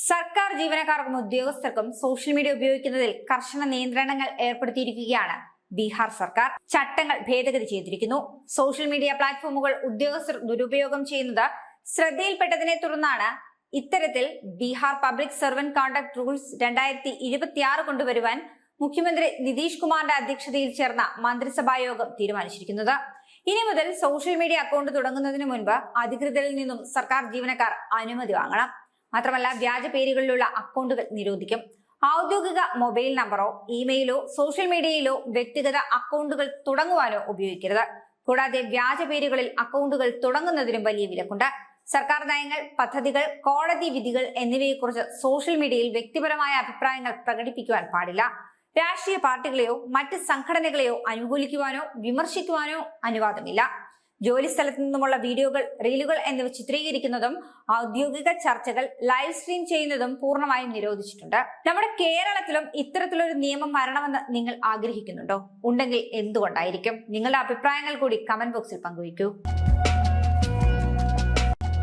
സർക്കാർ ജീവനക്കാർക്കും ഉദ്യോഗസ്ഥർക്കും സോഷ്യൽ മീഡിയ ഉപയോഗിക്കുന്നതിൽ കർശന നിയന്ത്രണങ്ങൾ ഏർപ്പെടുത്തിയിരിക്കുകയാണ് ബീഹാർ സർക്കാർ. ചട്ടങ്ങൾ ഭേദഗതി ചെയ്തിരിക്കുന്നു. സോഷ്യൽ മീഡിയ പ്ലാറ്റ്ഫോമുകൾ ഉദ്യോഗസ്ഥർ ദുരുപയോഗം ചെയ്യുന്നത് ശ്രദ്ധയിൽപ്പെട്ടതിനെ തുടർന്നാണ് ഇത്തരത്തിൽ Bihar public servant conduct rules 2026 കൊണ്ടുവരുവാൻ മുഖ്യമന്ത്രി നിതീഷ് കുമാറിന്റെ അധ്യക്ഷതയിൽ ചേർന്ന മന്ത്രിസഭാ യോഗം തീരുമാനിച്ചിരിക്കുന്നത്. ഇനി മുതൽ സോഷ്യൽ മീഡിയ അക്കൗണ്ട് തുടങ്ങുന്നതിന് മുൻപ് അധികൃതരിൽ നിന്നും സർക്കാർ ജീവനക്കാർ അനുമതി വാങ്ങണം. മാത്രമല്ല, വ്യാജ പേരുകളിലുള്ള അക്കൗണ്ടുകൾ നിരോധിക്കും. ഔദ്യോഗിക മൊബൈൽ നമ്പറോ ഇമെയിലോ സോഷ്യൽ മീഡിയയിലോ വ്യക്തിഗത അക്കൗണ്ടുകൾ തുടങ്ങുവാനോ ഉപയോഗിക്കരുത്. കൂടാതെ വ്യാജ പേരുകളിൽ അക്കൗണ്ടുകൾ തുടങ്ങുന്നതിനും വലിയ വിലക്കുണ്ട്. സർക്കാർ നയങ്ങൾ, പദ്ധതികൾ, കോടതി വിധികൾ എന്നിവയെക്കുറിച്ച് സോഷ്യൽ മീഡിയയിൽ വ്യക്തിപരമായ അഭിപ്രായങ്ങൾ പ്രകടിപ്പിക്കുവാൻ പാടില്ല. രാഷ്ട്രീയ പാർട്ടികളെയോ മറ്റ് സംഘടനകളെയോ അനുകൂലിക്കുവാനോ വിമർശിക്കുവാനോ അനുവാദമില്ല. ജോലി സ്ഥലത്തു നിന്നുമുള്ള വീഡിയോകൾ, റീലുകൾ എന്നിവ ചിത്രീകരിക്കുന്നതും ഔദ്യോഗിക ചർച്ചകൾ ലൈവ് സ്ട്രീം ചെയ്യുന്നതും പൂർണ്ണമായും നിരോധിച്ചിട്ടുണ്ട്. നമ്മുടെ കേരളത്തിലും ഇത്തരത്തിലൊരു നിയമം വരണമെന്ന് നിങ്ങൾ ആഗ്രഹിക്കുന്നുണ്ടോ? ഉണ്ടെങ്കിൽ എന്തുകൊണ്ടായിരിക്കും? നിങ്ങളുടെ അഭിപ്രായങ്ങൾ കൂടി കമന്റ് ബോക്സിൽ പങ്കുവയ്ക്കൂ.